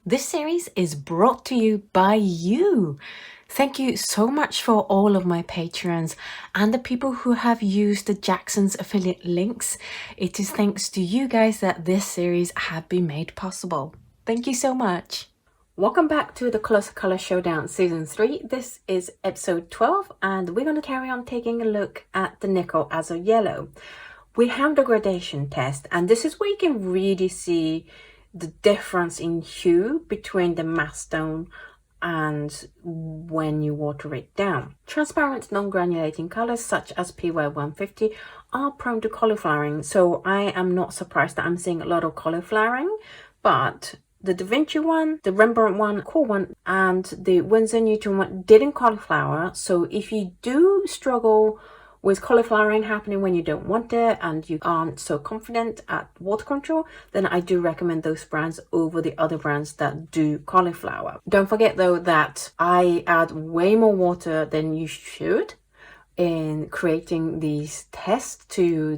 This series is brought to you by you. Thank you so much for all of my patrons and the people who have used the Jackson's affiliate links. It is thanks to you guys that this series have been made possible. Thank you so much. Welcome back to the Colossal Color Showdown Season 3. This is episode 12 and we're going to carry on taking a look at the Nickel Azo Yellow. We have the gradation test, and this is where you can really see the difference in hue between the matte stone and when you water it down. Transparent non-granulating colors such as PY150 are prone to cauliflowering, so I am not surprised that I'm seeing a lot of cauliflowering, but the Da Vinci one, the Rembrandt one, core one, and the Winsor Newton one didn't cauliflower. So if you do struggle with cauliflowering happening when you don't want it and you aren't so confident at water control, then I do recommend those brands over the other brands that do cauliflower. Don't forget though that I add way more water than you should in creating these tests to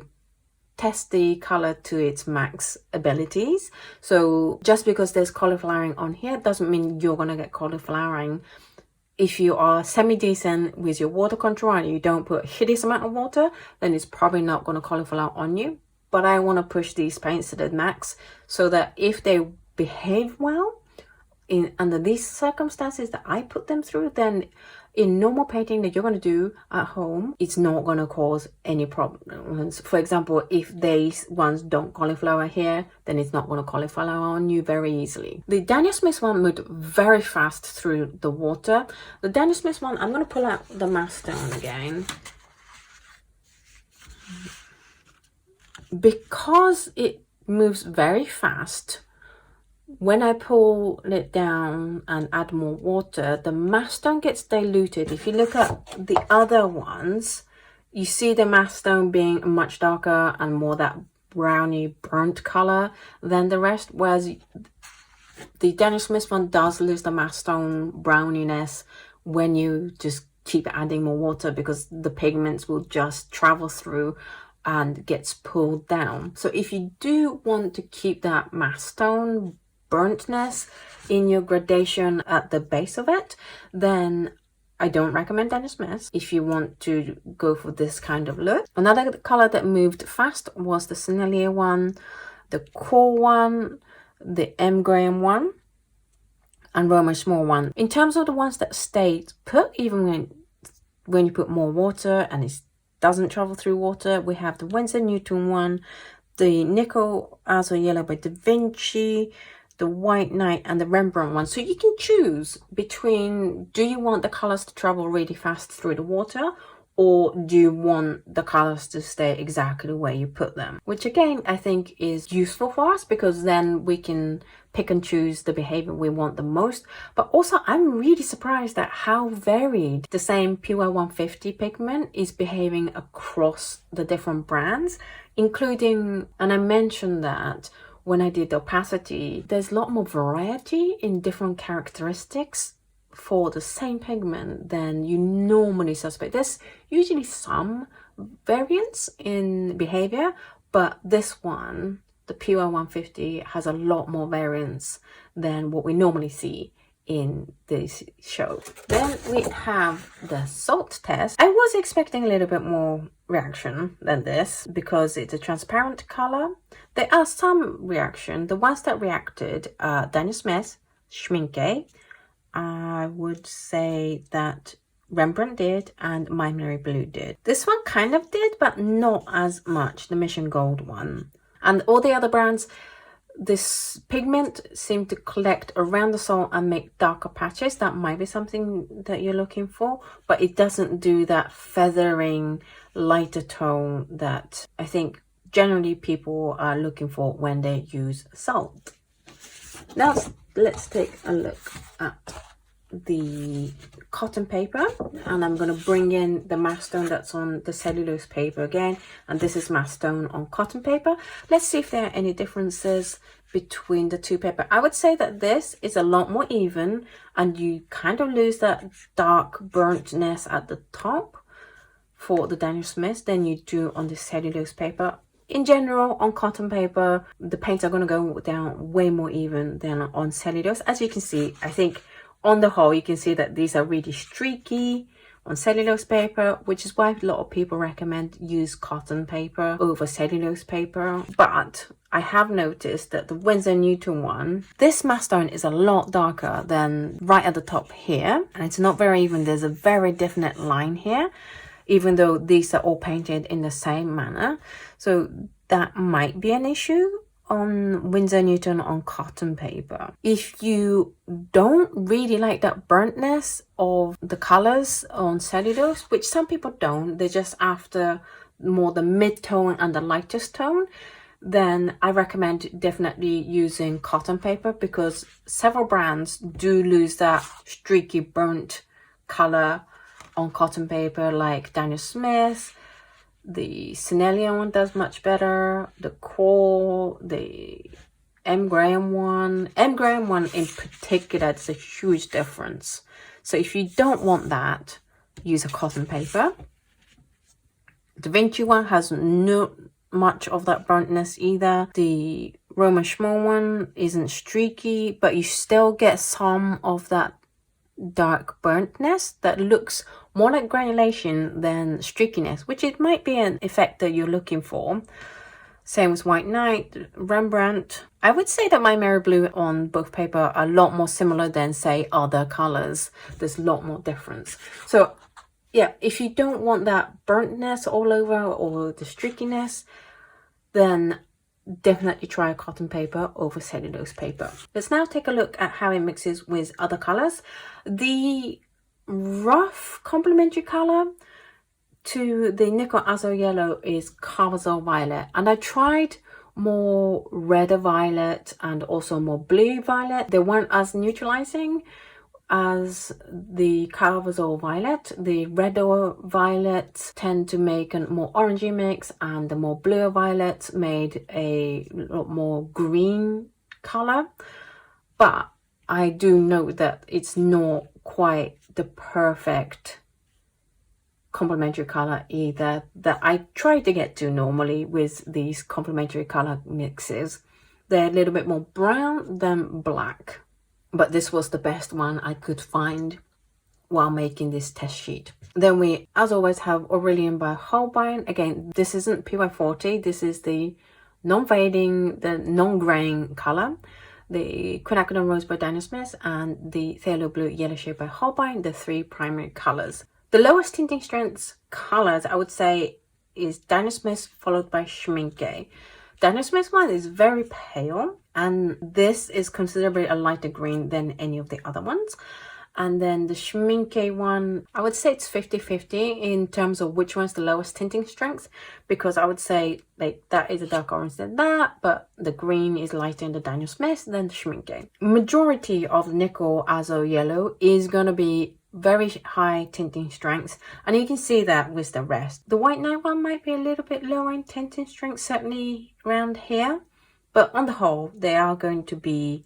test the color to its max abilities. So just because there's cauliflowering on here doesn't mean you're gonna get cauliflowering. If you are semi-decent with your water control and you don't put a hideous amount of water, then it's probably not going to cauliflower on you. But I want to push these paints to the max so that if they behave well under these circumstances that I put them through, then in normal painting that you're going to do at home, it's not going to cause any problems. For example, if these ones don't cauliflower here, then it's not going to cauliflower on you very easily. The Daniel Smith one moved very fast through the water. The Daniel Smith one, I'm going to pull out the matte stone again. Because it moves very fast, when I pull it down and add more water, the matte stone gets diluted. If you look at the other ones, you see the matte stone being much darker and more that browny burnt color than the rest, whereas the Daniel Smith one does lose the matte stone browniness when you just keep adding more water, because the pigments will just travel through and gets pulled down. So if you do want to keep that matte stone burntness in your gradation at the base of it, then I don't recommend Daniel Smith if you want to go for this kind of look. Another color that moved fast was the Sennelier one, the core one, the M Graham one, and Roman Szmal one. In terms of the ones that stayed put, even when you put more water and it doesn't travel through water, we have the Winsor Newton one, the Nickel Azo Yellow by Da Vinci, the White Knight, and the Rembrandt one. So you can choose between, do you want the colors to travel really fast through the water, or do you want the colors to stay exactly where you put them? Which again, I think is useful for us, because then we can pick and choose the behavior we want the most. But also, I'm really surprised at how varied the same PY150 pigment is behaving across the different brands, including, and I mentioned that when I did the opacity, there's a lot more variety in different characteristics for the same pigment than you normally suspect. There's usually some variance in behavior, but this one, the PY150, has a lot more variance than what we normally see in this show. Then we have the salt test. I was expecting a little bit more reaction than this because it's a transparent color. There are some reaction. The ones that reacted are Daniel Smith, Schmincke, I would say that Rembrandt did, and MaimeriBlu did. This one kind of did, but not as much, the Mission Gold one. And all the other brands, this pigment seemed to collect around the salt and make darker patches. That might be something that you're looking for, but it doesn't do that feathering, lighter tone that I think generally people are looking for when they use salt. Now let's take a look at the cotton paper, and I'm going to bring in the matte stone that's on the cellulose paper again, and this is matte stone on cotton paper. Let's see if there are any differences between the two paper. I would say that this is a lot more even, and you kind of lose that dark burntness at the top for the Daniel Smith than you do on the cellulose paper. in general, on cotton paper, the paints are going to go down way more even than on cellulose. As you can see, I think on the whole, you can see that these are really streaky on cellulose paper, which is why a lot of people recommend use cotton paper over cellulose paper. But I have noticed that the Winsor Newton one, this matte stone is a lot darker than right at the top here, and it's not very even. There's a very definite line here, even though these are all painted in the same manner. So that might be an issue on Winsor Newton on cotton paper. If you don't really like that burntness of the colors on cellulose, which some people don't, they're just after more the mid-tone and the lightest tone, then I recommend definitely using cotton paper, because several brands do lose that streaky burnt color on cotton paper, like Daniel Smith. The Sennelier one does much better. The Core, the M. Graham one. M. Graham one in particular, it's a huge difference. So if you don't want that, use a cotton paper. The Vinci one has no much of that burntness either. The Roman Szmal one isn't streaky, but you still get some of that dark burntness that looks more like granulation than streakiness, which it might be an effect that you're looking for. Same with White Knight, Rembrandt. I would say that MaimeriBlu on both paper are a lot more similar than, say, other colors. There's a lot more difference. So yeah, if you don't want that burntness all over or the streakiness, then definitely try cotton paper over cellulose paper. Let's now take a look at how it mixes with other colors. The rough complementary color to the Nickel Azo Yellow is Colossal Violet, and I tried more redder violet and also more blue violet. They weren't as neutralizing as the Colossal Violet. The redder violets tend to make a more orangey mix, and the more blue violets made a lot more green color. But I do know that it's not quite the perfect complementary color either that I try to get to normally with these complementary color mixes. They're a little bit more brown than black, but this was the best one I could find while making this test sheet. Then we, as always, have Aureoline by Holbein. Again, this isn't PY40, this is the non-fading, the non-graying color. The Quinacridone Rose by Daniel Smith and the Phthalo Blue Yellow shade by Holbein, the three primary colors. The lowest tinting strengths colors, I would say, is Daniel Smith followed by Schmincke. Daniel Smith's one is very pale, and this is considerably a lighter green than any of the other ones. And then the Schmincke one, I would say it's 50-50 in terms of which one's the lowest tinting strength, because I would say like that is a dark orange than that, but the green is lighter in the Daniel Smith than the Schmincke. Majority of Nickel Azo Yellow is going to be very high tinting strength, and you can see that with the rest. The White Knight one might be a little bit lower in tinting strength, certainly around here, but on the whole they are going to be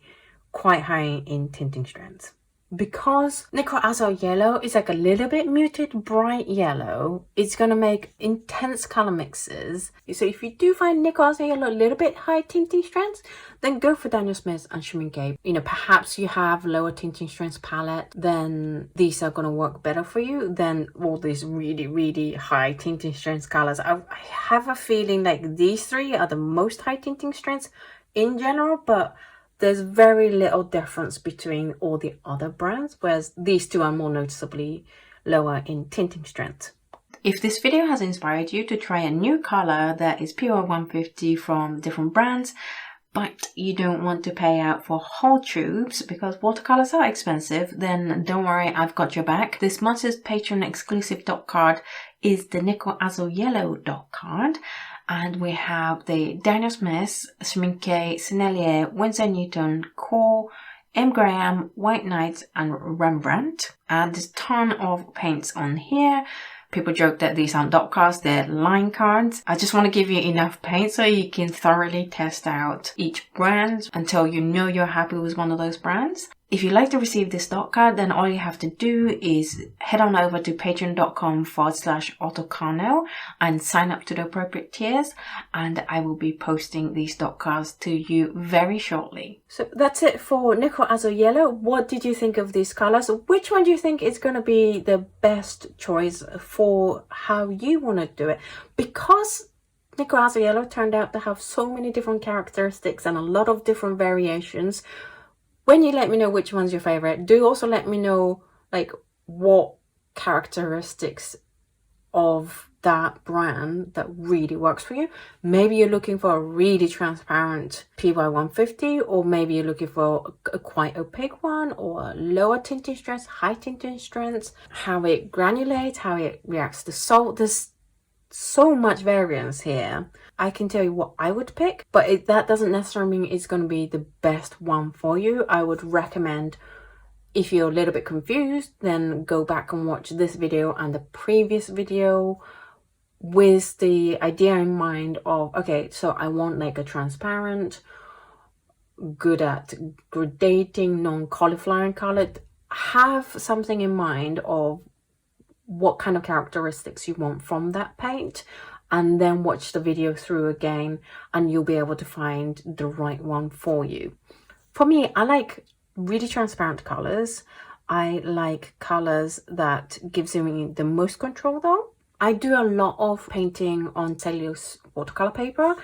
quite high in tinting strength. Because Nickel Azo Yellow is like a little bit muted bright yellow, it's going to make intense color mixes. So if you do find Nickel Azo Yellow a little bit high tinting strength, then go for Daniel Smith and Schmincke. You know, perhaps you have lower tinting strength palette, then these are going to work better for you than all these really high tinting strength colors. I have a feeling like these three are the most high tinting strengths in general, but there's very little difference between all the other brands, whereas these two are more noticeably lower in tinting strength. If this video has inspired you to try a new color that is PY 150 from different brands, but you don't want to pay out for whole tubes because watercolors are expensive, then don't worry, I've got your back. This month's Patreon exclusive dot card is the Nickel Azo Yellow dot card. And we have the Daniel Smith, Schmincke, Sennelier, Winsor Newton, Core, M. Graham, White Knight, and Rembrandt. And there's a ton of paints on here. People joke that these aren't dot cards, they're line cards. I just want to give you enough paint so you can thoroughly test out each brand until you know you're happy with one of those brands. If you'd like to receive this dot card, then all you have to do is head on over to patreon.com/AutoKano and sign up to the appropriate tiers, and I will be posting these dot cards to you very shortly. So that's it for Nickel Azo Yellow. What did you think of these colors? Which one do you think is going to be the best choice for how you want to do it? Because Nickel Azo Yellow turned out to have so many different characteristics and a lot of different variations. When you let me know which one's your favorite, do also let me know like what characteristics of that brand that really works for you. Maybe you're looking for a really transparent PY150, or maybe you're looking for a quite opaque one, or a lower tinting strength, high tinting strength, how it granulates, how it reacts to salt. There's so much variance here. I can tell you what I would pick, but that doesn't necessarily mean it's going to be the best one for you. I would recommend, if you're a little bit confused, then go back and watch this video and the previous video with the idea in mind of, okay, so I want like a transparent, good at gradating, non-cauliflower colored. Have something in mind of what kind of characteristics you want from that paint, and then watch the video through again and you'll be able to find the right one for you. For me, I like really transparent colors. I like colors that gives me the most control though. I do a lot of painting on cellulose watercolor paper.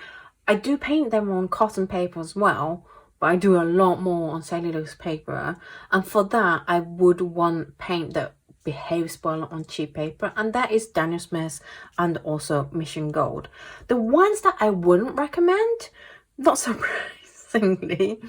I do paint them on cotton paper as well, but I do a lot more on cellulose paper, and for that I would want paint that behaves well on cheap paper, and that is Daniel Smith and also Mission Gold. The ones that I wouldn't recommend, not surprisingly,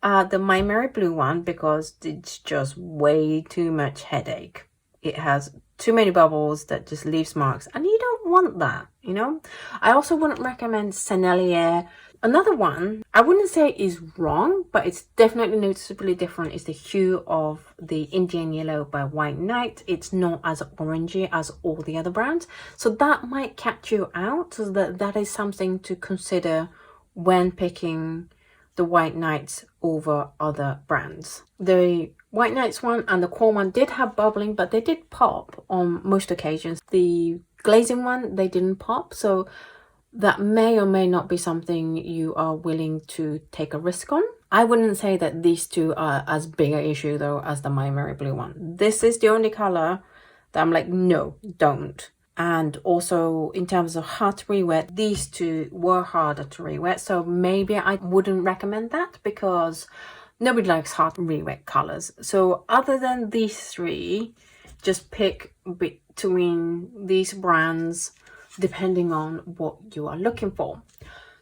the MaimeriBlu one, because it's just way too much headache. It has too many bubbles that just leaves marks, and you don't want that, you know. I also wouldn't recommend Sennelier. Another one I wouldn't say is wrong, but it's definitely noticeably different, is the hue of the Indian Yellow by White Knight. It's not as orangey as all the other brands, so that might catch you out. So that is something to consider when picking the White Knights over other brands. The White Knights one and the Quorn one did have bubbling, but they did pop on most occasions. The glazing one, they didn't pop, so that may or may not be something you are willing to take a risk on. I wouldn't say that these two are as big an issue though as the MaimeriBlu one. This is the only color that I'm like, no, don't. And also in terms of hard to re-wet, these two were harder to re-wet, so maybe I wouldn't recommend that because nobody likes hard re-wet colors. So other than these three, just pick between these brands depending on what you are looking for.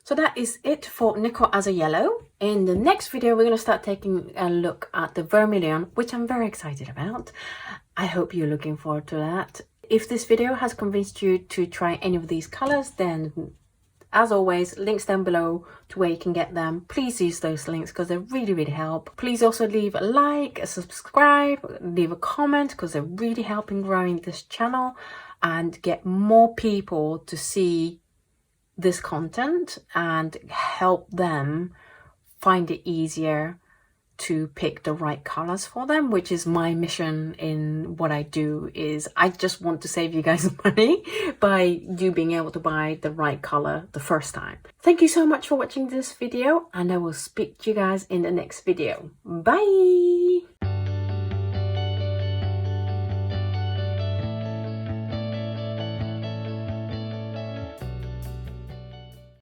So that is it for Nickel Azo Yellow. In the next video, we're going to start taking a look at the Vermilion, which I'm very excited about. I hope you're looking forward to that. If this video has convinced you to try any of these colors, then as always, links down below to where you can get them. Please use those links because they really help. Please also leave a like, a subscribe, leave a comment because they're really helping growing this channel and get more people to see this content and help them find it easier to pick the right colors for them, which is my mission in what I do. Is I just want to save you guys money by you being able to buy the right color the first time. Thank you so much for watching this video, and I will speak to you guys in the next video. Bye.